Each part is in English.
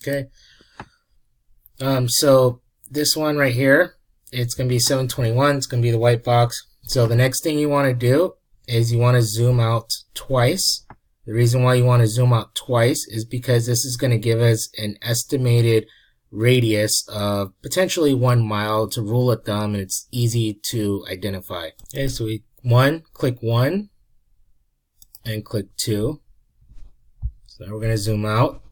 Okay. So this one right here, it's going to be 721. It's going to be the white box. So the next thing you want to do is you want to zoom out twice. The reason why you want to zoom out twice is because this is going to give us an estimated radius of potentially 1 mile to rule of thumb, and it's easy to identify. Okay, so click 1 and click 2. So now we're going to zoom out.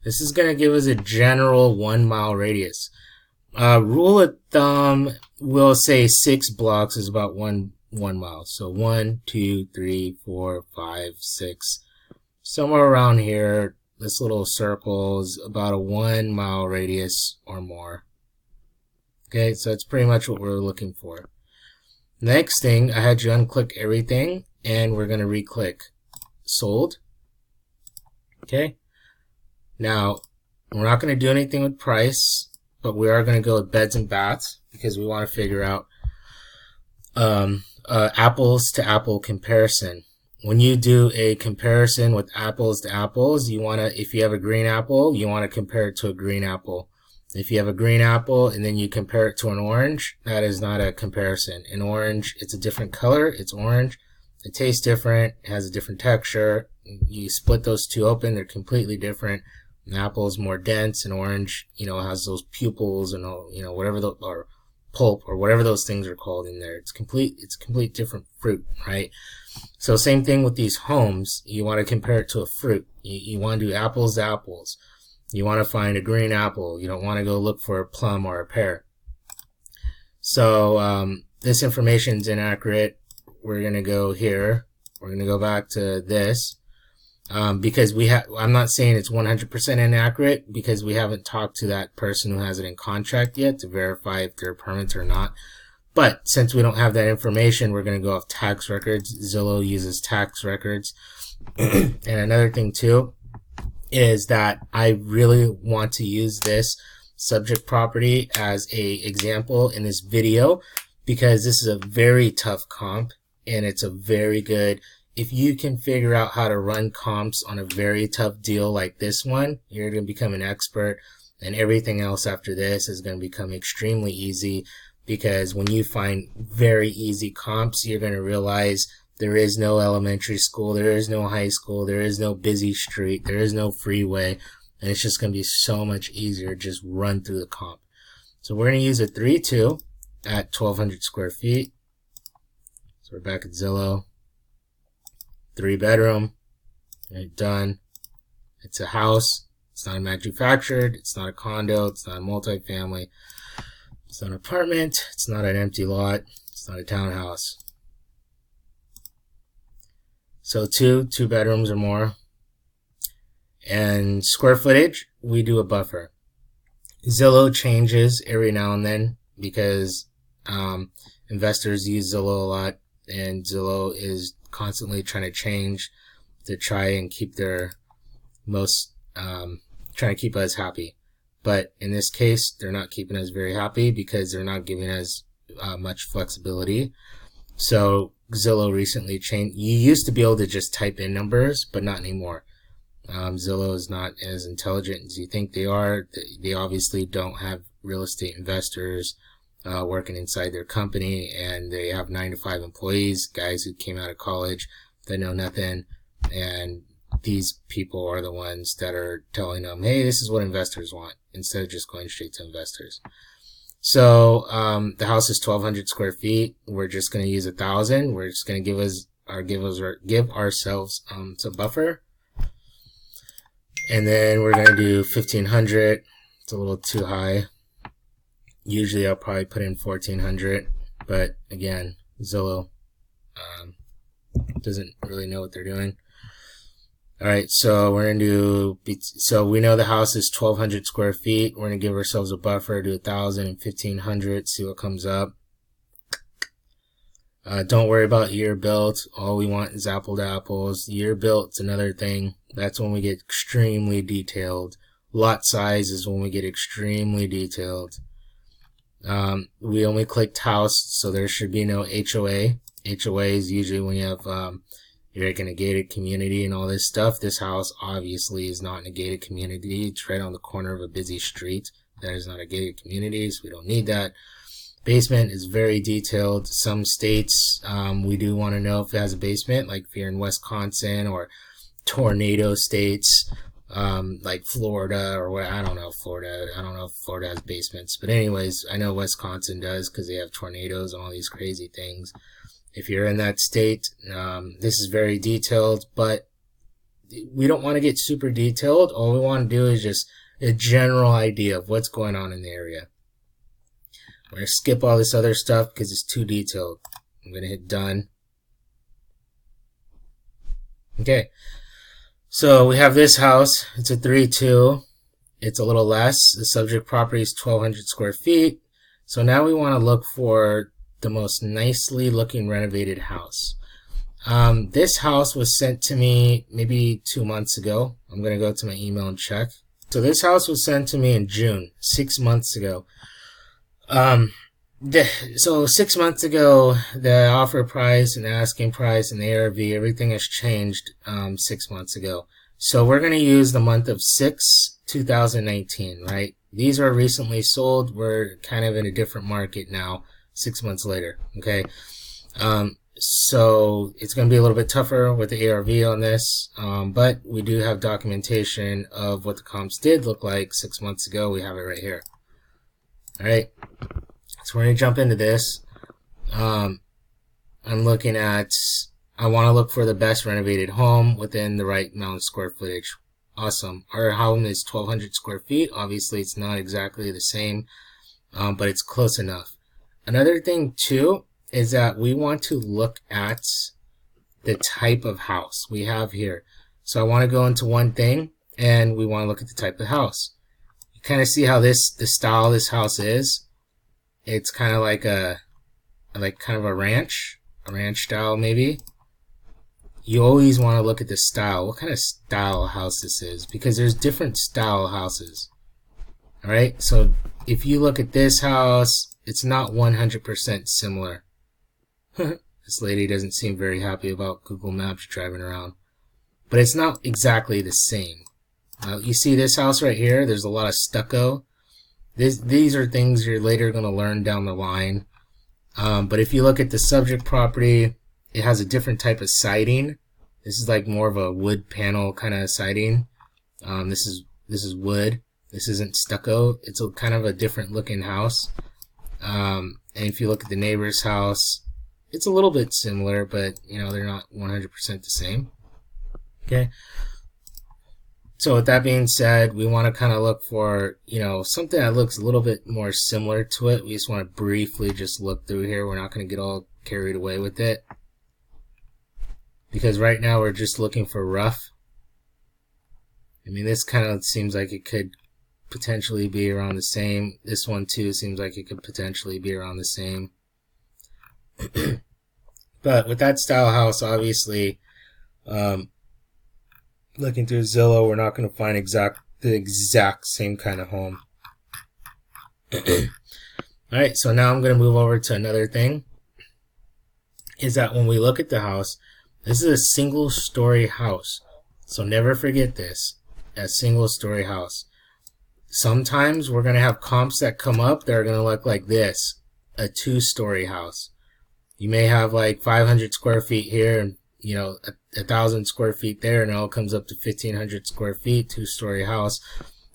This is going to give us a general 1 mile radius. Rule of thumb, we'll say 6 blocks is about one mile. So 1, 2, 3, 4, 5, 6. Somewhere around here, this little circle is about a 1 mile radius or more. Okay, so that's pretty much what we're looking for. Next thing, I had you unclick everything, and we're going to re-click sold. Okay, now we're not going to do anything with price, but we are going to go with beds and baths because we want to figure out apples to apple comparison. When you do a comparison with apples to apples, you want to, if you have a green apple, you want to compare it to a green apple. If you have a green apple and then you compare it to an orange, that is not a comparison. An orange, it's a different color, it's orange, it tastes different, it has a different texture. You split those two open, they're completely different. An apple is more dense, and orange, has those pupils and all, whatever or pulp or whatever those things are called in there. It's complete different fruit, right? So same thing with these homes. You want to compare it to a fruit. You want to do apples to apples. You want to find a green apple. You don't want to go look for a plum or a pear. So this information is inaccurate. We're going to go here. We're going to go back to this because I'm not saying it's 100% inaccurate because we haven't talked to that person who has it in contract yet to verify if they're permanent or not. But since we don't have that information, we're going to go off tax records. Zillow uses tax records. And another thing too is that I really want to use this subject property as an example in this video because this is a very tough comp and it's a very good, if you can figure out how to run comps on a very tough deal like this one, you're going to become an expert, and everything else after this is going to become extremely easy. Because when you find very easy comps, you're going to realize there is no elementary school, there is no high school, there is no busy street, there is no freeway, and it's just going to be so much easier to just run through the comp. So we're going to use a 3-2 at 1,200 square feet. So we're back at Zillow. 3-bedroom. Okay, done. It's a house. It's not manufactured. It's not a condo. It's not a multifamily. It's not an apartment, it's not an empty lot, it's not a townhouse. So two bedrooms or more. And square footage, we do a buffer. Zillow changes every now and then because investors use Zillow a lot, and Zillow is constantly trying to change to try and keep their trying to keep us happy. But in this case, they're not keeping us very happy because they're not giving us much flexibility. So Zillow recently changed. You used to be able to just type in numbers, but not anymore. Zillow is not as intelligent as you think they are. They obviously don't have real estate investors working inside their company, and they have 9-to-5 employees, guys who came out of college that know nothing, and these people are the ones that are telling them, hey, this is what investors want, instead of just going straight to investors. So the house is 1,200 square feet. We're just going to use 1,000. We're just going to give ourselves some buffer. And then we're going to do 1,500. It's a little too high. Usually I'll probably put in 1,400. But again, Zillow doesn't really know what they're doing. Alright, so we're going to do, so we know the house is 1,200 square feet. We're going to give ourselves a buffer, do 1,000 and 1,500, see what comes up. Don't worry about year built. All we want is apple to apples. Year built's another thing. That's when we get extremely detailed. Lot size is when we get extremely detailed. We only clicked house, so there should be no HOA. HOA is usually when you have you're like in a gated community and all this stuff. This house obviously is not in a gated community. It's right on the corner of a busy street. That is not a gated community, so we don't need that. Basement is very detailed. Some states, we do want to know if it has a basement, like if you're in Wisconsin or tornado states, like Florida or what, I don't know Florida. I don't know if Florida has basements, but anyways, I know Wisconsin does because they have tornadoes and all these crazy things. If you're in that state, this is very detailed, but we don't want to get super detailed. All we want to do is just a general idea of what's going on in the area. We're going to skip all this other stuff because it's too detailed. I'm going to hit done. Okay. So we have this house. It's a 3-2. It's a little less. The subject property is 1,200 square feet. So now we want to look for the most nicely looking renovated house. This house was sent to me maybe 2 months ago. I'm going to go to my email and check. So this house was sent to me in June, 6 months ago. So 6 months ago, the offer price and asking price and the ARV, everything has changed 6 months ago. So we're going to use the month of 6/2019, right? These are recently sold. We're kind of in a different market now, 6 months later, okay? So it's going to be a little bit tougher with the ARV on this, but we do have documentation of what the comps did look like 6 months ago. We have it right here. All right. So we're going to jump into this. I'm looking at, I want to look for the best renovated home within the right amount of square footage. Awesome. Our home is 1,200 square feet. Obviously, it's not exactly the same, but it's close enough. Another thing, too, is that we want to look at the type of house we have here. So I want to go into one thing, and we want to look at the type of house. You kind of see how the style of this house is. It's kind of like kind of a ranch style maybe. You always want to look at the style. What kind of style house this is, because there's different style houses. All right, so if you look at this house, it's not 100% similar. This lady doesn't seem very happy about Google Maps driving around, but it's not exactly the same. You see this house right here, there's a lot of stucco. These are things you're later going to learn down the line. But if you look at the subject property, it has a different type of siding. This is like more of a wood panel kind of siding. This is wood. This isn't stucco. It's a kind of a different looking house. And if you look at the neighbor's house, it's a little bit similar, but you know, they're not 100% the same. Okay. So with that being said, we want to kind of look for, you know, something that looks a little bit more similar to it. We just want to briefly just look through here. We're not going to get all carried away with it, because right now we're just looking for rough. I mean, this kind of seems like it could potentially be around the same. This one too seems like it could potentially be around the same. But with that style house, obviously, looking through Zillow, we're not going to find the exact same kind of home. Alright, so now I'm going to move over to another thing. Is that when we look at the house, this is a single story house. So never forget this, a single story house. Sometimes we're going to have comps that come up that are going to look like this, a 2-story house. You may have like 500 square feet here and, you know, 1,000 square feet there, and it all comes up to 1,500 square feet, 2-story house.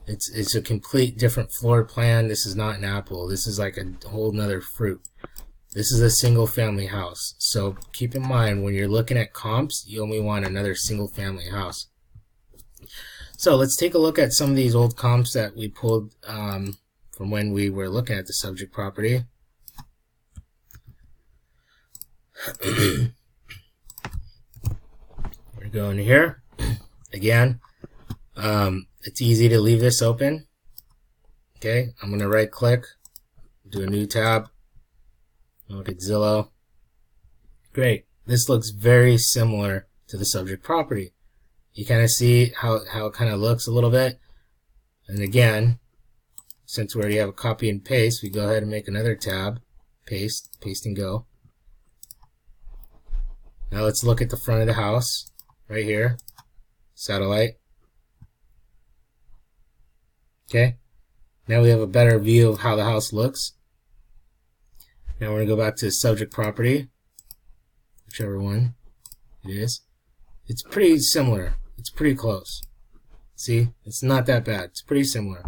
It's a complete different floor plan. This is not an apple. This is like a whole nother fruit. This is a single family house. So keep in mind, when you're looking at comps, you only want another single family house. So let's take a look at some of these old comps that we pulled from when we were looking at the subject property. We're going here again. It's easy to leave this open. Okay, I'm going to right click, do a new tab, look at Zillow. Great, this looks very similar to the subject property. You kind of see how it kind of looks a little bit. And again, since we already have a copy and paste, we go ahead and make another tab, paste and go. Now let's look at the front of the house right here. Satellite. Okay. Now we have a better view of how the house looks. Now we're going to go back to the subject property, whichever one it is. It's pretty similar. It's pretty close. See? It's not that bad. It's pretty similar.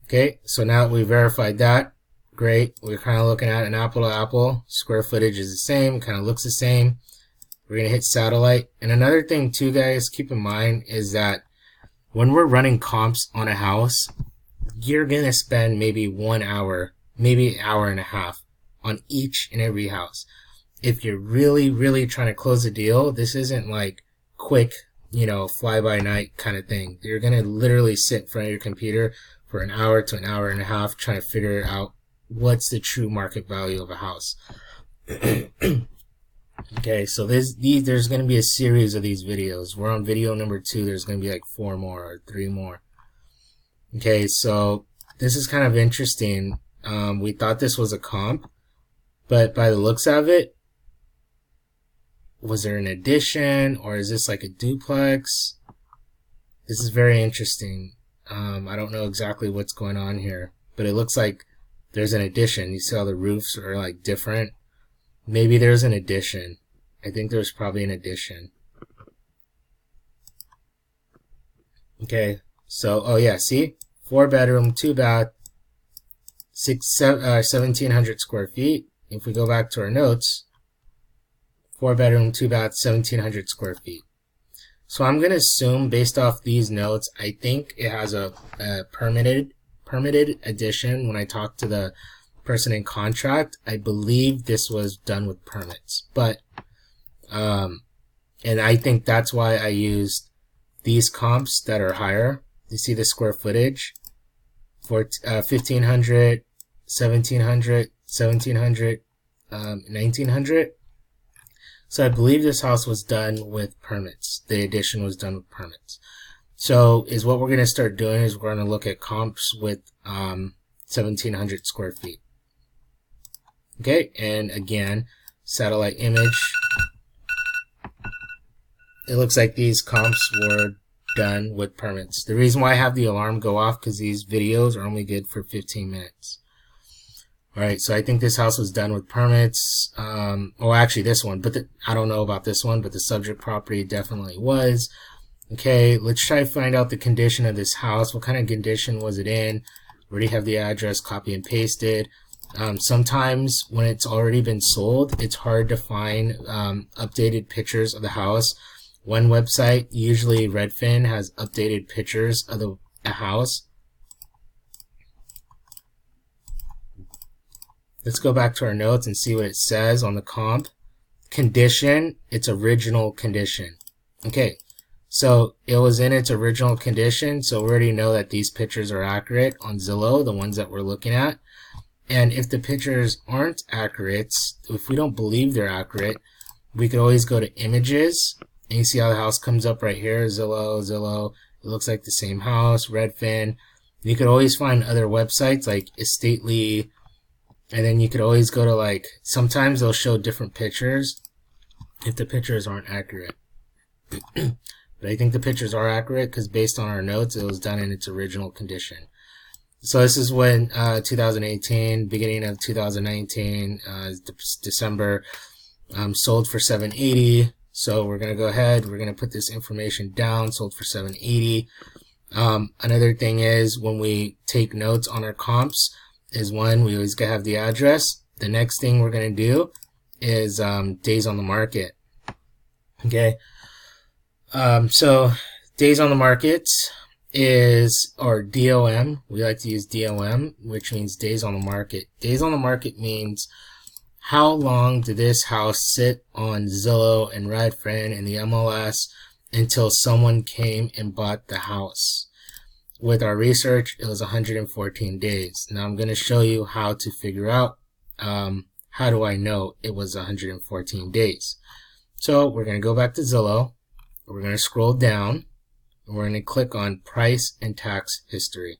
Okay, so now that we verified that, great. We're kind of looking at an apple to apple. Square footage is the same. Kind of looks the same. We're going to hit satellite. And another thing too, guys, keep in mind is that when we're running comps on a house, you're going to spend maybe 1 hour, maybe an hour and a half on each and every house. If you're really, really trying to close a deal, this isn't like quick, you know, fly by night kind of thing. You're going to literally sit in front of your computer for an hour to an hour and a half trying to figure out what's the true market value of a house. Okay, so there's going to be a series of these videos. We're on video number 2. There's going to be like 4 more or 3 more. Okay, so this is kind of interesting. We thought this was a comp, but by the looks of it, was there an addition or is this like a duplex? This is very interesting. I don't know exactly what's going on here, but it looks like there's an addition. You see how the roofs are like different? Maybe there's an addition. I think there's probably an addition. Okay, so, oh yeah, see? 4 bedroom, 2 bath, 1,700 square feet. If we go back to our notes, 4 bedroom, 2 bath, 1,700 square feet. So I'm going to assume based off these notes, I think it has a permitted addition. When I talked to the person in contract, I believe this was done with permits. But, and I think that's why I used these comps that are higher. You see the square footage for 1,500, 1,700, 1,700, 1,900. So I believe this house was done with permits. The addition was done with permits. So is what we're going to start doing is we're going to look at comps with 1,700 square feet. Okay, and again, satellite image. It looks like these comps were done with permits. The reason why I have the alarm go off because these videos are only good for 15 minutes. Alright, so I think this house was done with permits. Well, actually this one, but I don't know about this one, but the subject property definitely was. Okay, let's try to find out the condition of this house. What kind of condition was it in? Already have the address, copy and pasted. Sometimes when it's already been sold, it's hard to find updated pictures of the house. One website, usually Redfin, has updated pictures of the house. Let's go back to our notes and see what it says on the comp. Condition, its original condition. Okay, so it was in its original condition, so we already know that these pictures are accurate on Zillow, the ones that we're looking at. And if the pictures aren't accurate, if we don't believe they're accurate, we could always go to images. And you see how the house comes up right here, Zillow. It looks like the same house, Redfin. You could always find other websites like Estately. And then you could always go to like, sometimes they'll show different pictures if the pictures aren't accurate. But I think the pictures are accurate because based on our notes, it was done in its original condition. So this is when 2018, beginning of 2019, December, sold for $780. So we're going to go ahead, we're going to put this information down, sold for $780. Another thing is when we take notes on our comps is one, we always got to have the address. The next thing we're going to do is days on the market. Okay. So days on the market is, or DOM, we like to use DOM, which means days on the market. Days on the market means how long did this house sit on Zillow and Redfin and the MLS until someone came and bought the house. With our research, it was 114 days. Now I'm going to show you how to figure out how do I know it was 114 days. So we're going to go back to Zillow. We're going to scroll down. And we're going to click on price and tax history.